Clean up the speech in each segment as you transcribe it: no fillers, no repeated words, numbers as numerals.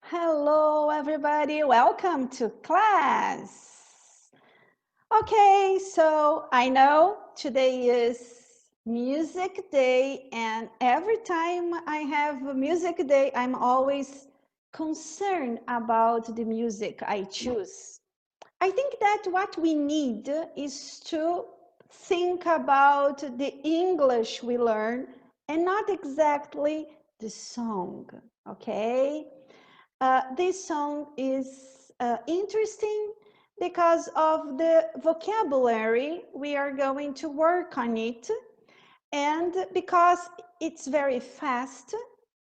Hello, everybody. Welcome to class. Okay, so I know today is music day, and every time I have a music day, I'm always concerned about the music I choose. I think that what we need is to think about the English we learn and not exactly the song, okay? This song is interesting because of the vocabulary we are going to work on it, and because it's very fast,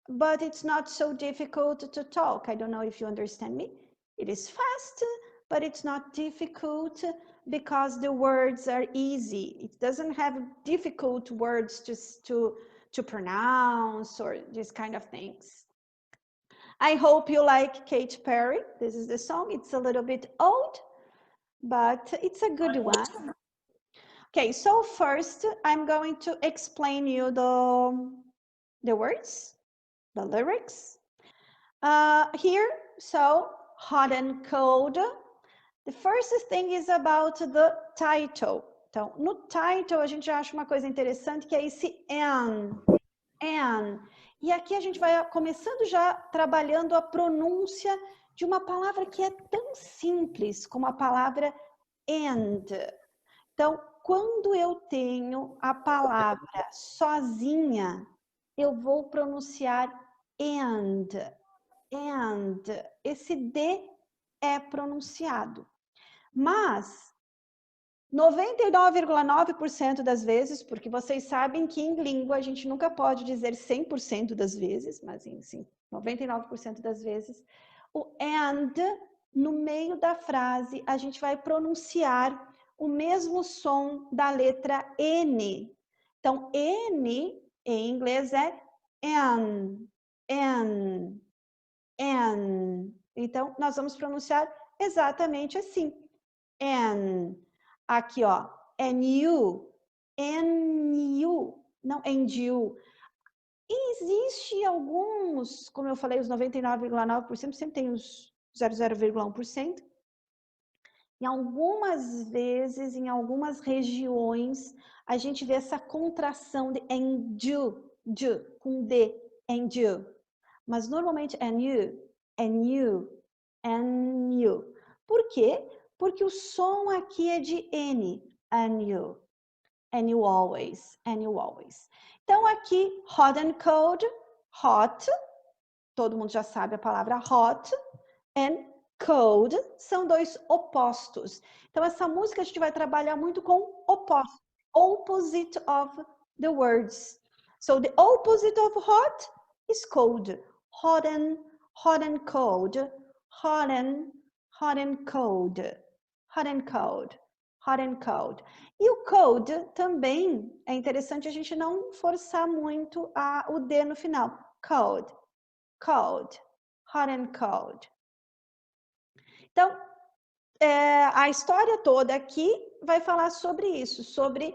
but it's not so difficult to talk. I don't know if you understand me. It is fast, but it's not difficult because the words are easy. It doesn't have difficult words just to pronounce or these kind of things. I hope you like Katy Perry. This is the song. It's a little bit old, but it's a good one. Okay, so first I'm going to explain you the words, the lyrics. Here, so hot and cold. The first thing is about the title. Então, no title a gente já acha uma coisa interessante que é esse and. E aqui a gente vai começando já trabalhando a pronúncia de uma palavra que é tão simples como a palavra and. Então, quando eu tenho a palavra sozinha, eu vou pronunciar and. Esse D é pronunciado. Mas 99,9% das vezes, porque vocês sabem que em língua a gente nunca pode dizer 100% das vezes, mas sim, 99% das vezes, o and, no meio da frase, a gente vai pronunciar o mesmo som da letra N. Então, N em inglês é N. Então, nós vamos pronunciar exatamente assim. N. Aqui, ó, NU, não NU. E existe alguns, como eu falei, os 99,9%, sempre tem os 0,1%. Em algumas vezes, em algumas regiões, a gente vê essa contração de NU, com D, NU. Mas normalmente NU. Por quê? Porque o som aqui é de N, and you always. Então aqui, hot and cold, hot, todo mundo já sabe a palavra hot, and cold, são dois opostos. Então essa música a gente vai trabalhar muito com opostos, opposite of the words. So the opposite of hot is cold, hot and cold, hot and cold. E o cold também é interessante a gente não forçar muito o D no final. Cold, hot and cold. Então, a história toda aqui vai falar sobre isso, sobre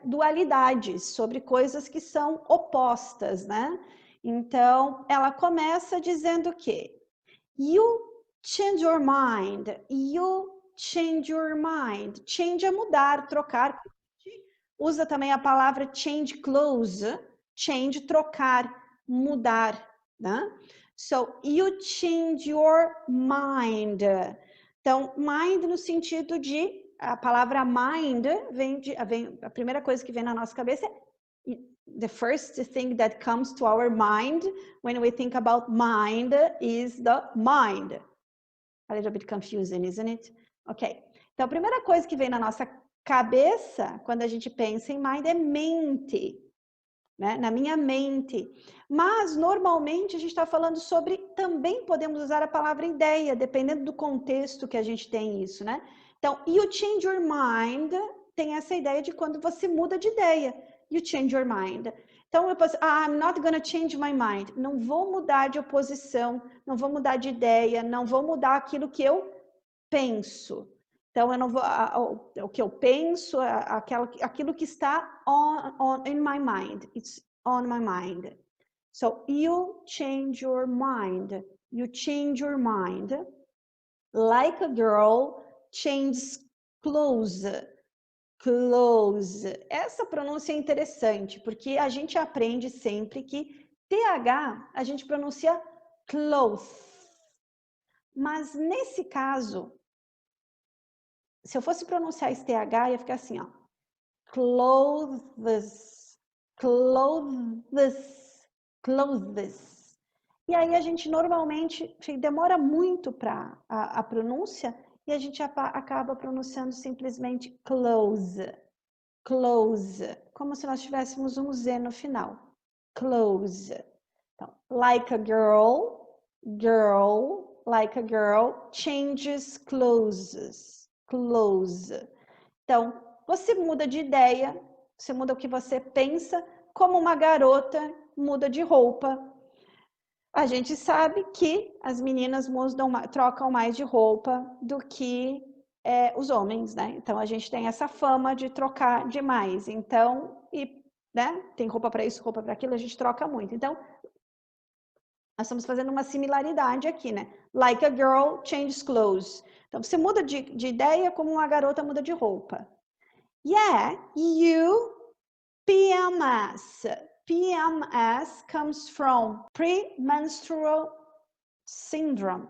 dualidades, sobre coisas que são opostas, né? Então, ela começa dizendo que you change your mind, change é mudar, trocar. Usa também a palavra change clothes, change, trocar, mudar, né? So, you change your mind. Então, mind no sentido de, a palavra mind a primeira coisa que vem na nossa cabeça é the first thing that comes to our mind when we think about mind is the mind. A little bit confusing, isn't it? Ok. Então, a primeira coisa que vem na nossa cabeça, quando a gente pensa em mind, é mente. Né? Na minha mente. Mas, normalmente, a gente está falando sobre, também podemos usar a palavra ideia, dependendo do contexto que a gente tem isso, né? Então, you change your mind, tem essa ideia de quando você muda de ideia. You change your mind. Então, eu posso, I'm not gonna change my mind. Não vou mudar de oposição, não vou mudar de ideia, não vou mudar aquilo que eu penso. Então, eu não vou, o que eu penso, aquilo que está in my mind. It's on my mind. So, you change your mind. you change your mind. Like a girl, changes clothes. Close. Essa pronúncia é interessante, porque a gente aprende sempre que TH a gente pronuncia clothes. Mas nesse caso, se eu fosse pronunciar esse TH, ia ficar assim, ó. Clothes, clothes, clothes. E aí a gente normalmente demora muito para a pronúncia e a gente acaba pronunciando simplesmente close, close, como se nós tivéssemos um Z no final. Close. Então, like a girl, girl, like a girl, changes clothes, close. Então, você muda de ideia, você muda o que você pensa, como uma garota muda de roupa. A gente sabe que as meninas trocam mais de roupa do que os homens, né? Então, a gente tem essa fama de trocar demais. Então, né? Tem roupa para isso, roupa para aquilo, a gente troca muito. Então, nós estamos fazendo uma similaridade aqui, né? Like a girl changes clothes. Então, você muda de ideia como uma garota muda de roupa. Yeah, you PMS. PMS comes from premenstrual syndrome.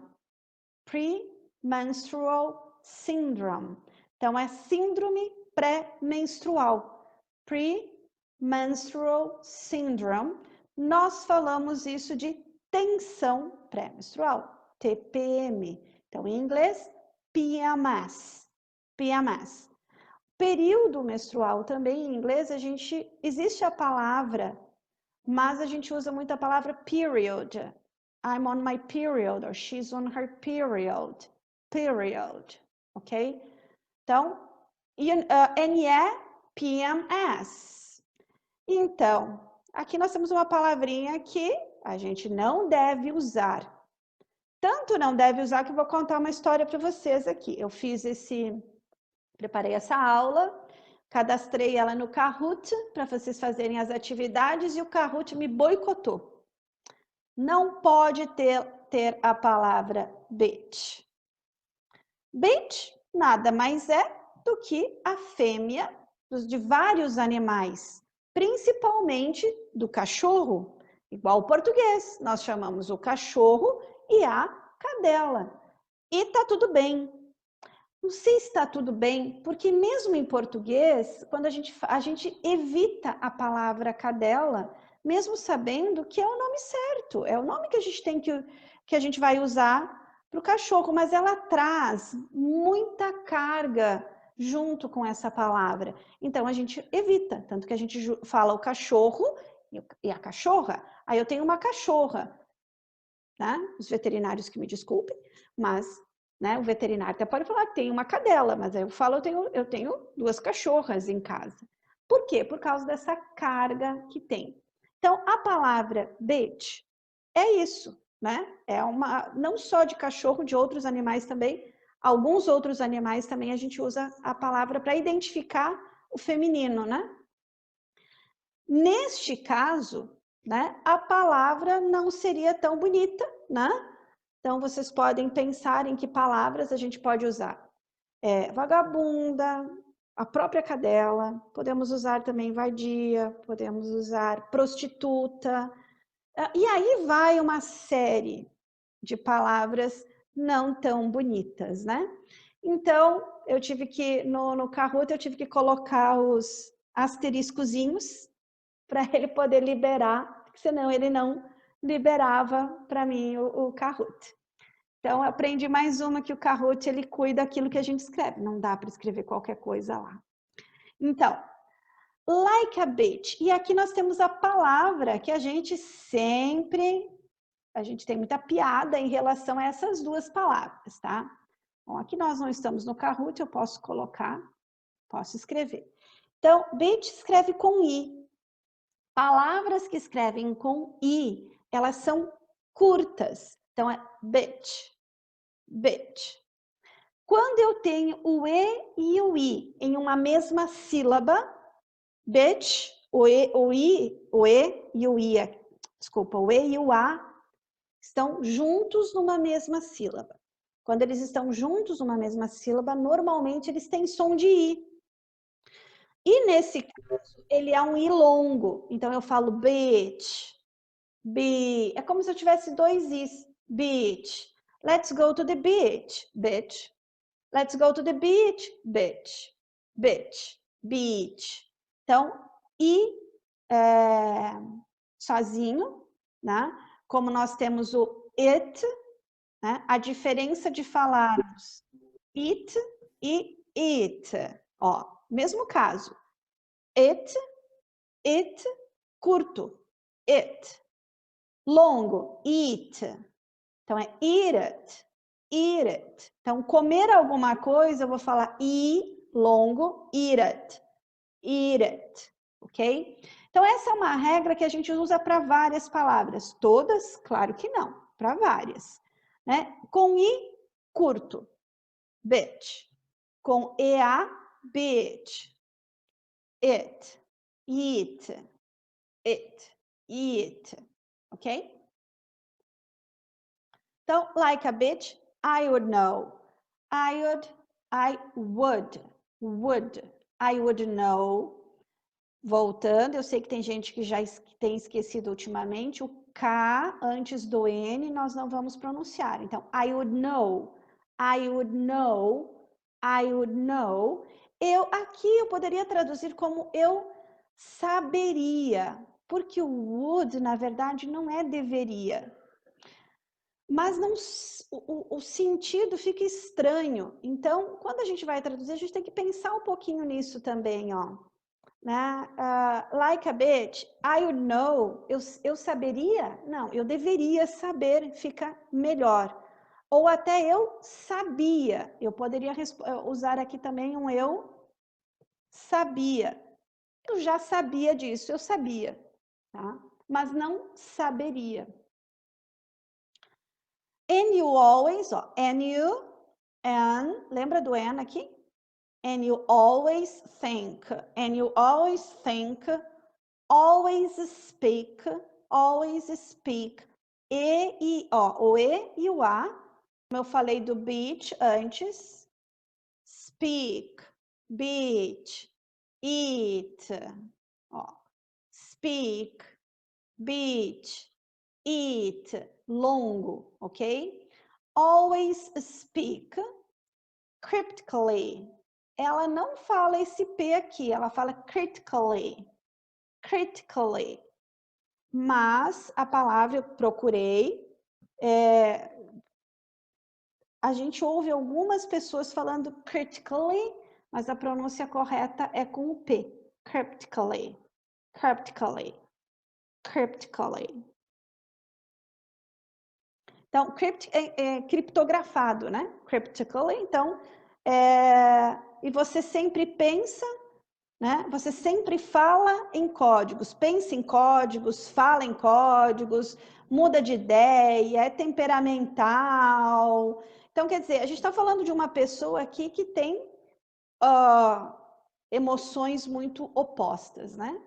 Premenstrual syndrome. Então, é síndrome pré-menstrual. Premenstrual syndrome. Nós falamos isso de tensão pré-menstrual. TPM. Então, em inglês, PMS. PMS. Período menstrual também, em inglês, existe a palavra, mas a gente usa muito a palavra period. I'm on my period, or she's on her period. Period, ok? Então, NE, PMS. Então, aqui nós temos uma palavrinha que a gente não deve usar. Tanto não deve usar que eu vou contar uma história para vocês aqui. Eu preparei essa aula, cadastrei ela no Kahoot para vocês fazerem as atividades e o Kahoot me boicotou. Não pode ter a palavra bitch. Bitch nada mais é do que a fêmea de vários animais, principalmente do cachorro. Igual o português, nós chamamos o cachorro e a cadela. E tá tudo bem. Não sei se está tudo bem, porque mesmo em português, quando a gente evita a palavra cadela, mesmo sabendo que é o nome certo, é o nome que a gente tem que a gente vai usar para o cachorro, mas ela traz muita carga junto com essa palavra. Então a gente evita, tanto que a gente fala o cachorro e a cachorra. Aí eu tenho uma cachorra, tá? Os veterinários que me desculpem, mas né, o veterinário até pode falar que tem uma cadela, mas aí eu falo eu tenho duas cachorras em casa. Por quê? Por causa dessa carga que tem. Então, a palavra bitch é isso, né? É não só de cachorro, de outros animais também. Alguns outros animais também a gente usa a palavra para identificar o feminino, né? Neste caso, né, a palavra não seria tão bonita, né? Então, vocês podem pensar em que palavras a gente pode usar. Vagabunda, a própria cadela, podemos usar também vadia, podemos usar prostituta. E aí vai uma série de palavras não tão bonitas, né? Então, eu tive que, no Kahoot, eu tive que colocar os asteriscozinhos para ele poder liberar, senão ele não liberava para mim o Kahoot. Então, eu aprendi mais uma que o Kahoot, ele cuida daquilo que a gente escreve. Não dá para escrever qualquer coisa lá. Então, like a bitch. E aqui nós temos a palavra que a gente tem muita piada em relação a essas duas palavras, tá? Bom, aqui nós não estamos no Kahoot, eu posso escrever. Então, bitch escreve com I. Palavras que escrevem com I, elas são curtas. Então, é bitch, bitch. Quando eu tenho o E e o I em uma mesma sílaba, bitch, o E e o I, desculpa, o E e o A estão juntos numa mesma sílaba. Quando eles estão juntos numa mesma sílaba, normalmente eles têm som de I. E nesse caso, ele é um I longo. Então, eu falo beach, é como se eu tivesse dois Is. Beach. Let's go to the beach. Beach. Let's go to the beach. Beach. Beach. Beach. Então, I sozinho, né? Como nós temos o it, né? A diferença de falarmos it e it. Ó, mesmo caso. It, curto. It. Longo, eat. Então, é eat it, eat it. Então, comer alguma coisa, eu vou falar i, longo, eat it, ok? Então, essa é uma regra que a gente usa para várias palavras. Todas? Claro que não, para várias. Né? Com i, curto, bitch. Com ea, bitch. It, eat, ok? Então, like a bitch, I would know. I would know. Voltando, eu sei que tem gente que já tem esquecido ultimamente, o K antes do N nós não vamos pronunciar. Então, I would know. Aqui eu poderia traduzir como eu saberia, porque o would, na verdade, não é deveria. Mas não, o sentido fica estranho. Então, quando a gente vai traduzir, a gente tem que pensar um pouquinho nisso também, ó. Né? Like a bitch, I would know. Eu saberia? Não, eu deveria saber, fica melhor. Ou até eu sabia. Eu poderia usar aqui também um eu sabia. Eu já sabia disso, eu sabia. Tá? Mas não saberia. And you always, ó, lembra do and aqui? And you always think, always speak. E, ó, o E e o A, como eu falei do beach antes, speak, beach, eat, ó, speak, beach, eat, longo, ok? Always speak, cryptically. Ela não fala esse P aqui, ela fala critically. Mas a palavra eu procurei, a gente ouve algumas pessoas falando critically, mas a pronúncia correta é com o P. Cryptically. Então, criptografado, né? Cryptically. Então, e você sempre pensa, né? Você sempre fala em códigos, pensa em códigos, fala em códigos, muda de ideia, é temperamental. Então, quer dizer, a gente está falando de uma pessoa aqui que tem emoções muito opostas, né?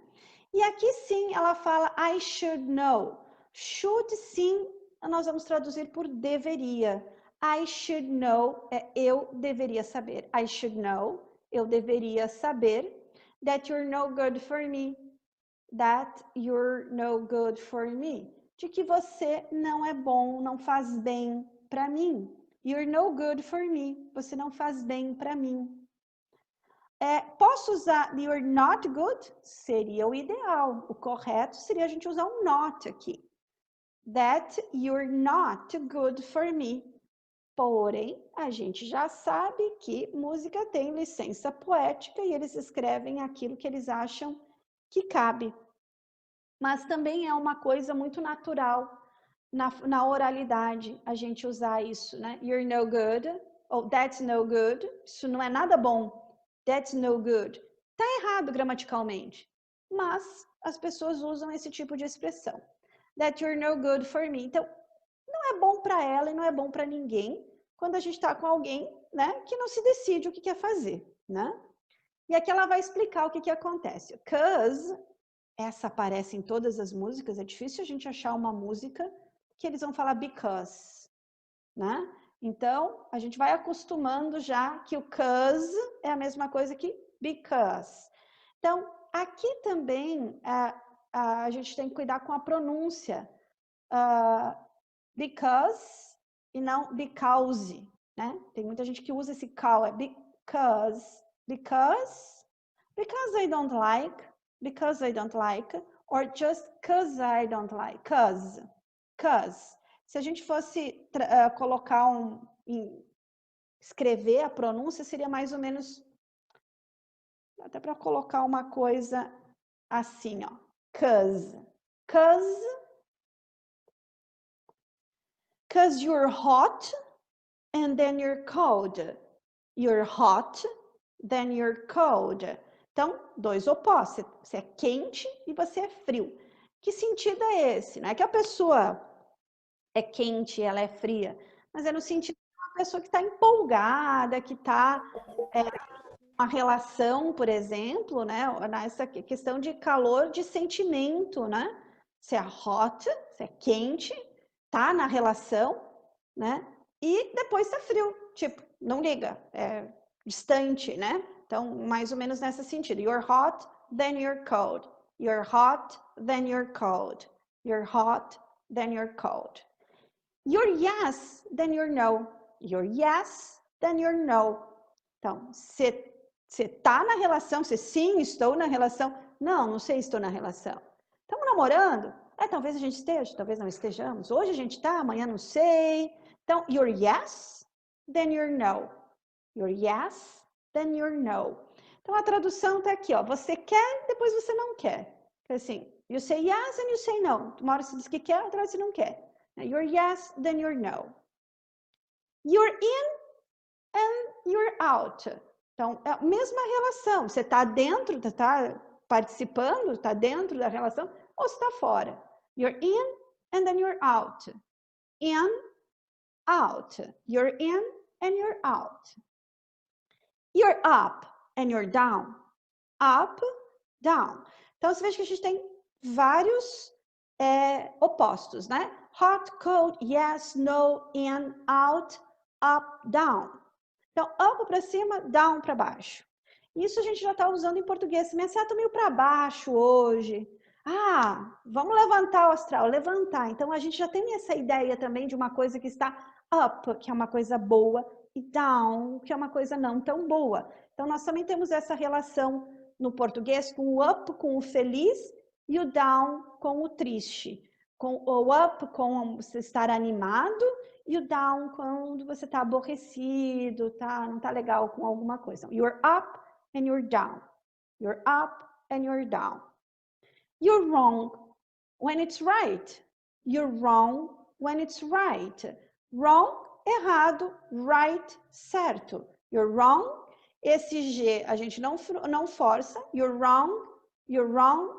E aqui sim ela fala I should know. Should sim, nós vamos traduzir por deveria. I should know é eu deveria saber. I should know, eu deveria saber that you're no good for me. That you're no good for me. De que você não é bom, não faz bem para mim. You're no good for me. Você não faz bem para mim. Posso usar you're not good? Seria o ideal. O correto seria a gente usar um not aqui. That you're not good for me. Porém, a gente já sabe que música tem licença poética e eles escrevem aquilo que eles acham que cabe. Mas também é uma coisa muito natural na oralidade a gente usar isso, né? You're no good, ou that's no good. Isso não é nada bom. That's no good. Tá errado gramaticalmente, mas as pessoas usam esse tipo de expressão. That you're no good for me. Então, não é bom para ela e não é bom para ninguém quando a gente está com alguém, né, que não se decide o que quer fazer, né? E aqui ela vai explicar o que acontece. 'Cause essa aparece em todas as músicas, é difícil a gente achar uma música que eles vão falar because, né? Então, a gente vai acostumando já que o 'cause é a mesma coisa que because. Então, aqui também a gente tem que cuidar com a pronúncia. Because e não because, né? Tem muita gente que usa esse call, é because I don't like, or just cause I don't like, cause. Se a gente fosse colocar escrever a pronúncia, seria mais ou menos, até para colocar uma coisa assim, ó, cause you're hot and then you're cold. You're hot, then you're cold. Então, dois opostos. Você é quente e você é frio. Que sentido é esse? Não é que a pessoa é quente e ela é fria, mas é no sentido de uma pessoa que está empolgada, que está uma relação, por exemplo, né? Nessa questão de calor de sentimento, né? Você é hot, você é quente, tá na relação, né? E depois tá frio, tipo, não liga, é distante, né? Então, mais ou menos nesse sentido. You're hot, then you're cold. You're hot, then you're cold. You're hot, then you're cold. You're yes, then you're no. You're yes, then you're no. Então, você tá na relação, você sim, estou na relação. Não, não sei, estou na relação. Estamos namorando? Talvez a gente esteja, talvez não estejamos. Hoje a gente tá, amanhã não sei. Então, you're yes, then you're no. You're yes, then you're no. Então, a tradução tá aqui, ó. Você quer, depois você não quer. Assim, you say yes and you say no. Uma hora você diz que quer, outra hora você não quer. You're yes, then you're no. You're in and you're out. Então, é a mesma relação. Você está dentro, está participando, está dentro da relação, ou está fora. You're in and then you're out. In, out. You're in and you're out. You're up and you're down. Up, down. Então, você veja que a gente tem vários opostos, né? Hot, cold, yes, no, in, out, up, down. Então, up para cima, down para baixo. Isso a gente já está usando em português. Se você está meio para baixo hoje. Vamos levantar o astral, levantar. Então, a gente já tem essa ideia também de uma coisa que está up, que é uma coisa boa, e down, que é uma coisa não tão boa. Então, nós também temos essa relação no português com o up, com o feliz, e o down com o triste. Com o up, com você estar animado, e o down quando você está aborrecido, não está legal com alguma coisa. You're up and you're down. You're up and you're down. You're wrong when it's right. You're wrong when it's right. Wrong, errado. Right, certo. You're wrong. Esse G a gente não força. You're wrong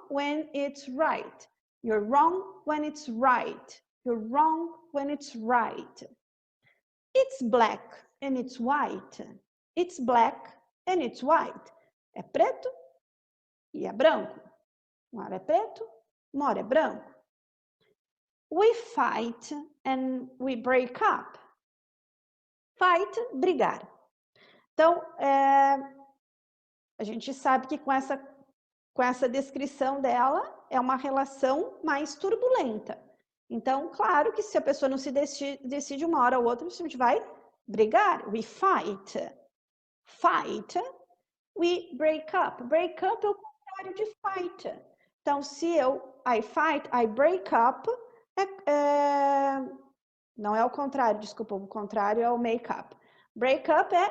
when it's right. You're wrong when it's right. You're wrong when it's right. It's black and it's white. It's black and it's white. É preto e é branco. Uma hora é preto, uma hora é branco. We fight and we break up. Fight, brigar. Então, a gente sabe que com essa descrição dela, é uma relação mais turbulenta. Então, claro que se a pessoa não se decide uma hora ou outra, a gente vai brigar. We fight. Fight. We break up. Break up é o contrário de fight. Então, se I fight, I break up, não é o contrário, desculpa, o contrário é o make up. Break up é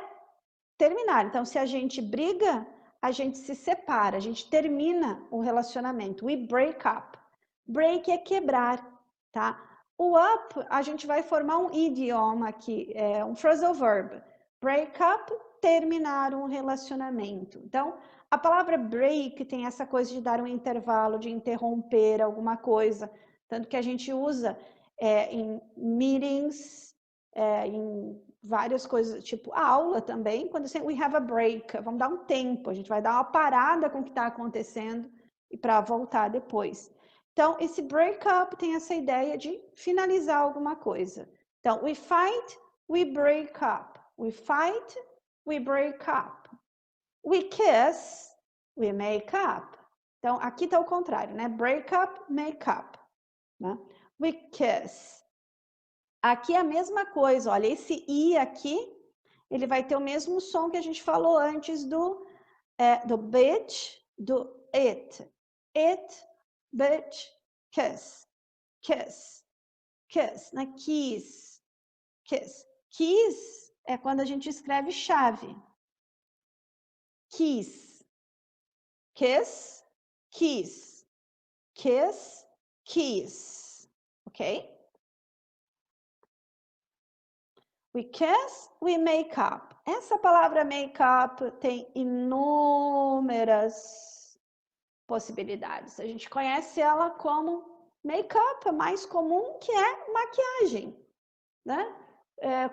terminar. Então, se a gente briga, a gente se separa, a gente termina o relacionamento. We break up. Break é quebrar, tá? O up, a gente vai formar um idioma aqui, um phrasal verb. Break up, terminar um relacionamento. Então, a palavra break tem essa coisa de dar um intervalo, de interromper alguma coisa. Tanto que a gente usa em meetings, em várias coisas, tipo aula também, quando we have a break, vamos dar um tempo, a gente vai dar uma parada com o que está acontecendo e para voltar depois. Então, esse break up tem essa ideia de finalizar alguma coisa. Então, we fight, we break up. We fight, we break up. We kiss, we make up. Então, aqui está o contrário, né? Break up, make up. Né? We kiss. Aqui é a mesma coisa, olha, esse I aqui, ele vai ter o mesmo som que a gente falou antes do bitch, do it. It, bitch, kiss. Kiss. Kiss, né? Kiss. Kiss. Kiss é quando a gente escreve chave. Kiss. Kiss, kiss. Kiss, kiss. Ok? We kiss, we make up. Essa palavra make up tem inúmeras possibilidades. A gente conhece ela como make-up, mais comum, que é maquiagem, né?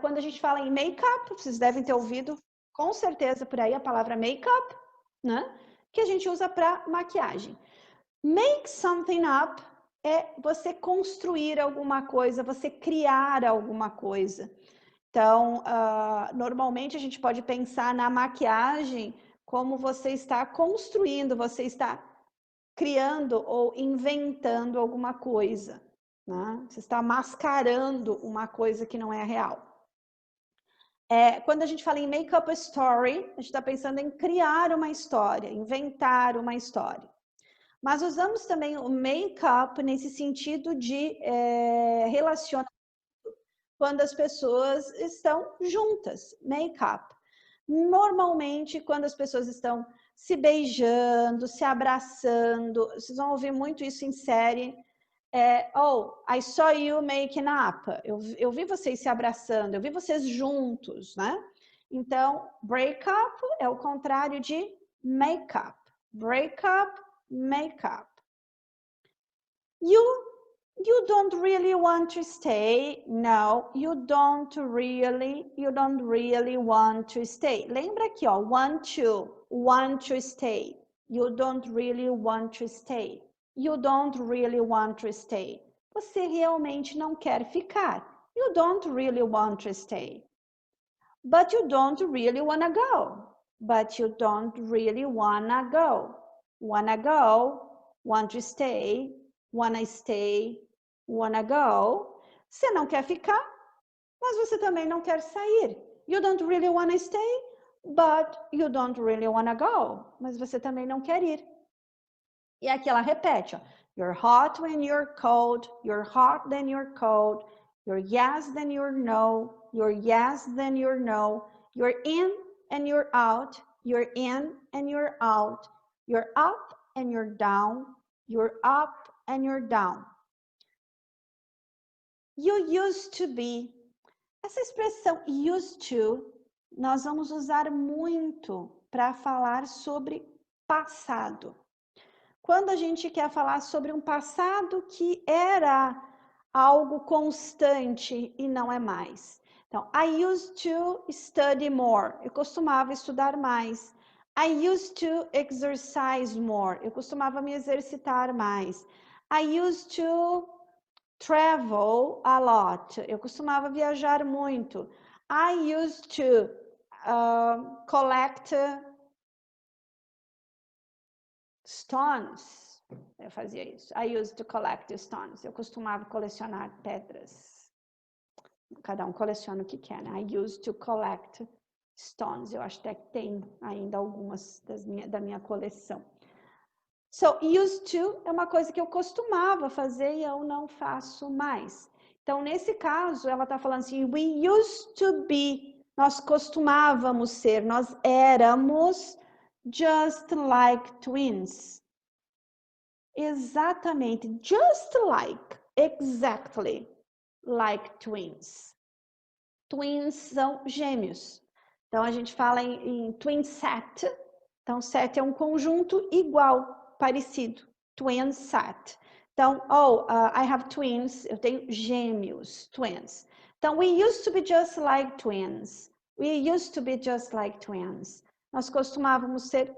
Quando a gente fala em make-up, vocês devem ter ouvido com certeza por aí a palavra make-up, né? Que a gente usa para maquiagem. Make something up é você construir alguma coisa, você criar alguma coisa. Então, normalmente a gente pode pensar na maquiagem como você está construindo, você está criando ou inventando alguma coisa, né? Você está mascarando uma coisa que não é real. Quando a gente fala em make up a story, a gente está pensando em criar uma história, inventar uma história. Mas usamos também o make up nesse sentido de relacionamento quando as pessoas estão juntas, make up. Normalmente, quando as pessoas estão se beijando, se abraçando, vocês vão ouvir muito isso em série. Oh, I saw you making up. Eu vi vocês se abraçando, eu vi vocês juntos, né? Então, break up é o contrário de make up. Break up, make up. You don't really want to stay. No, you don't really want to stay. Lembra aqui, ó, want to stay. You don't really want to stay. You don't really want to stay. Você realmente não quer ficar. You don't really want to stay. But you don't really wanna go. But you don't really wanna go. Wanna go, want to stay, wanna stay, wanna go. Você não quer ficar, mas você também não quer sair. You don't really wanna stay, but you don't really wanna go. Mas você também não quer ir. E aqui ela repete, ó. You're hot when you're cold, you're hot then you're cold, you're yes then you're no, you're yes then you're no, you're in and you're out, you're in and you're out, you're up and you're down, you're up and you're down. You used to be. Essa expressão used to, nós vamos usar muito para falar sobre passado. Quando a gente quer falar sobre um passado que era algo constante e não é mais. Então, I used to study more. Eu costumava estudar mais. I used to exercise more. Eu costumava me exercitar mais. I used to travel a lot. Eu costumava viajar muito. I used to collect stones. Eu fazia isso. I used to collect stones. Eu costumava colecionar pedras. Cada um coleciona o que quer, né? I used to collect stones. Eu acho até que tem ainda algumas da minha coleção. So, used to é uma coisa que eu costumava fazer e eu não faço mais. Então, nesse caso, ela está falando assim, we used to be. Nós costumávamos ser, nós éramos just like twins. Exatamente, just like, exactly like twins. Twins são gêmeos. Então, a gente fala em twin set. Então, set é um conjunto igual, parecido. Twin set. Então, I have twins. Eu tenho gêmeos, twins. Então, we used to be just like twins. We used to be just like twins. Nós costumávamos ser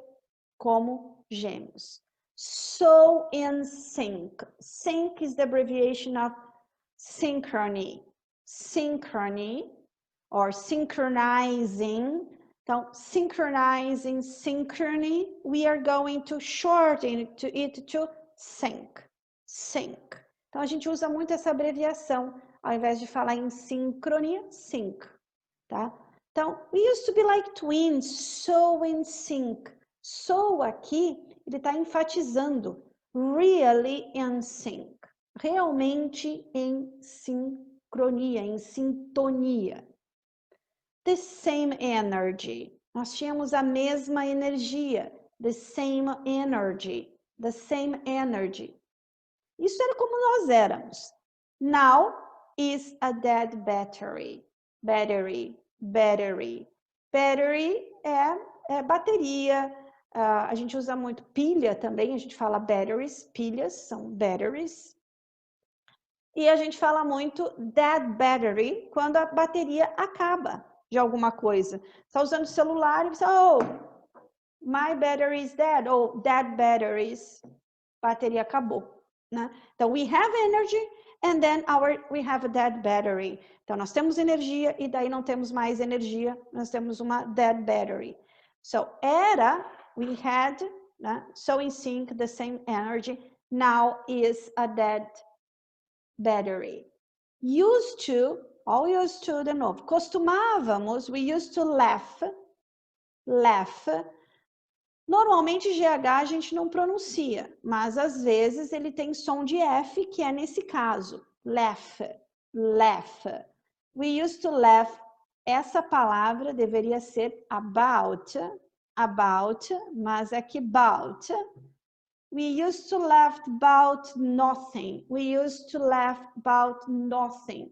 como gêmeos. So in sync. Sync is the abbreviation of synchrony. Synchrony or synchronizing. Então, synchronizing, synchrony, we are going to shorten it to sync. Sync. Então, a gente usa muito essa abreviação, ao invés de falar em sincronia, sync, tá? Então, we used to be like twins, so in sync. So aqui, ele está enfatizando, really in sync. Realmente em sincronia, em sintonia. The same energy. Nós tínhamos a mesma energia. The same energy. The same energy. Isso era como nós éramos. Now is a dead battery. Battery. Battery. Battery é bateria. A gente usa muito pilha também. A gente fala batteries. Pilhas são batteries. E a gente fala muito dead battery quando a bateria acaba de alguma coisa. Está usando o celular e você, oh, my battery is dead, ou dead batteries, bateria acabou, né? Então, we have energy and then we have a dead battery. Então, nós temos energia e daí não temos mais energia, nós temos uma dead battery. So, we had, né? So in sync, the same energy, now is a dead battery. Used to, all used to de novo. Costumávamos, we used to laugh. Normalmente GH a gente não pronuncia, mas às vezes ele tem som de F, que é nesse caso. Laugh. We used to laugh. Essa palavra deveria ser about, mas aqui about. We used to laugh about nothing. We used to laugh about nothing.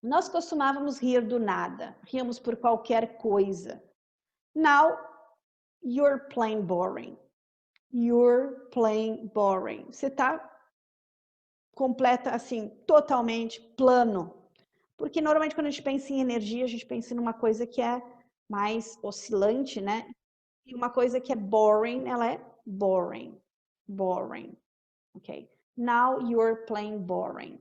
Nós costumávamos rir do nada. Ríamos por qualquer coisa. Now, you're plain boring. You're plain boring. Você está completa, assim, totalmente plano. Porque normalmente quando a gente pensa em energia, a gente pensa numa coisa que é mais oscilante, né? E uma coisa que é boring, ela é boring. Boring. Ok? Now you're plain boring.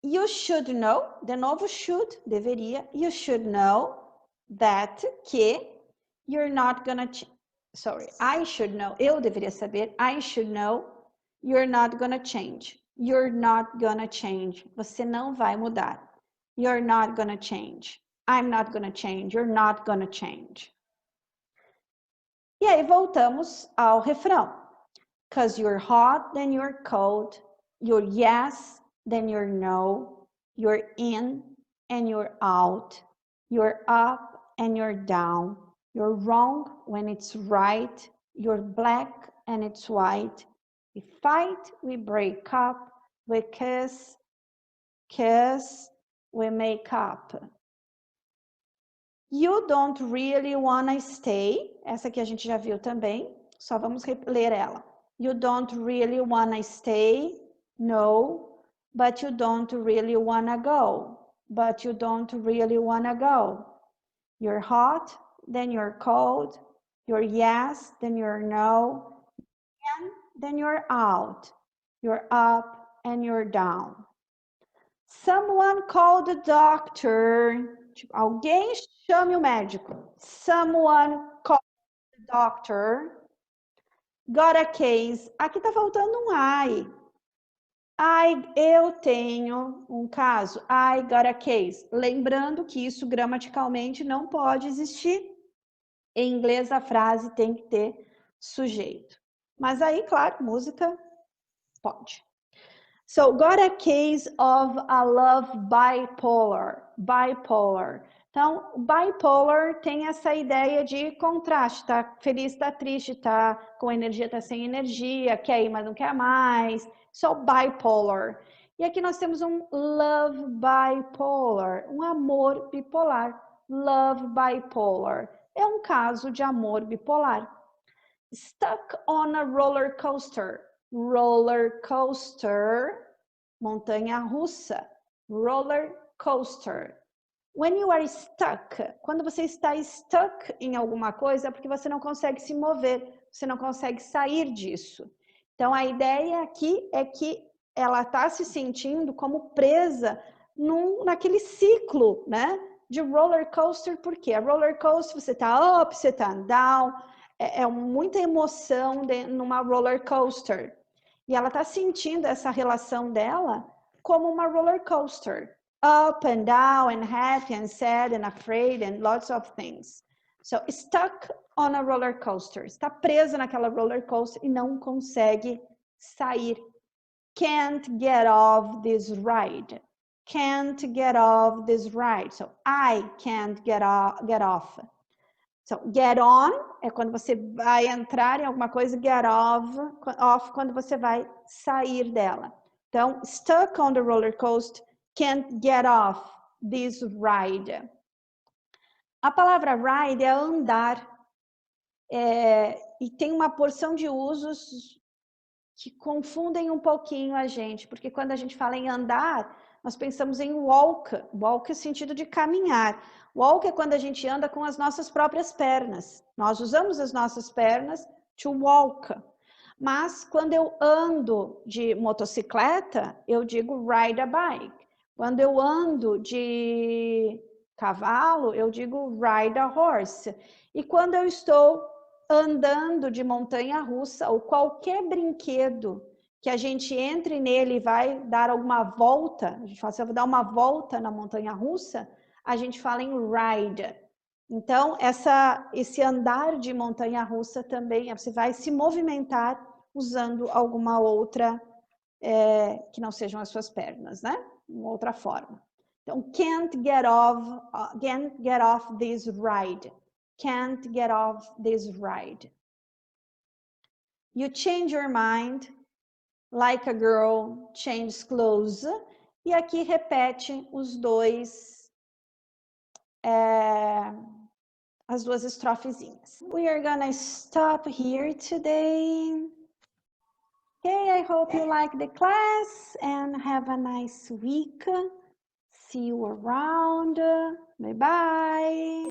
You should know, de novo should, deveria. You should know that que you're not gonna, I should know, eu deveria saber, I should know, you're not gonna change. You're not gonna change. Você não vai mudar. You're not gonna change. I'm not gonna change. You're not gonna change. E aí voltamos ao refrão. 'Cause you're hot, then you're cold. You're yes, then you're no. You're in and you're out. You're up and you're down. You're wrong when it's right. You're black and it's white. We fight, we break up. We kiss, we make up. You don't really wanna stay. Essa aqui a gente já viu também. Só vamos ler ela. You don't really wanna stay. No, but you don't really wanna go. But you don't really wanna go. You're hot, then you're cold. You're yes, then you're no. And then you're out. You're up and you're down. Someone call the doctor. Tipo, alguém chame o médico. Someone call the doctor. Got a case. Aqui tá faltando um I. Eu tenho um caso. I got a case. Lembrando que isso gramaticalmente não pode existir. Em inglês a frase tem que ter sujeito. Mas aí, claro, música pode. So, got a case of a love bipolar. Bipolar. Então, bipolar tem essa ideia de contraste, tá feliz, tá triste, tá com energia, tá sem energia, quer ir, mas não quer mais. So, bipolar. E aqui nós temos um love bipolar, um amor bipolar. Love bipolar. É um caso de amor bipolar. Stuck on a roller coaster. Roller coaster, montanha russa. Roller coaster. When you are stuck, quando você está stuck em alguma coisa, é porque você não consegue se mover, você não consegue sair disso. Então, a ideia aqui é que ela está se sentindo como presa naquele ciclo, né? De roller coaster, porque a roller coaster, você está up, você está down, é muita emoção numa roller coaster. E ela está sentindo essa relação dela como uma roller coaster. Up and down and happy and sad and afraid and lots of things. So, stuck on a roller coaster. Está presa naquela roller coaster e não consegue sair. Can't get off this ride. Can't get off this ride. So, I can't get off. So, get on é quando você vai entrar em alguma coisa, get off quando você vai sair dela. Então, stuck on the roller coaster, can't get off this ride. A palavra ride é andar, e tem uma porção de usos que confundem um pouquinho a gente, porque quando a gente fala em andar, nós pensamos em walk. Walk é o sentido de caminhar. Walk é quando a gente anda com as nossas próprias pernas. Nós usamos as nossas pernas to walk. Mas quando eu ando de motocicleta, eu digo ride a bike. Quando eu ando de cavalo, eu digo ride a horse. E quando eu estou andando de montanha-russa ou qualquer brinquedo que a gente entre nele e vai dar alguma volta, a gente fala, se eu vou dar uma volta na montanha-russa, a gente fala em ride. Então, esse andar de montanha-russa também, você vai se movimentar usando alguma outra que não sejam as suas pernas, né? Uma outra forma. Então, can't get off this ride. Can't get off this ride. You change your mind like a girl changes clothes. E aqui repete os dois, as duas estrofezinhas. We are gonna stop here today. Okay, I hope you like the class and have a nice week. See you around. Bye-bye.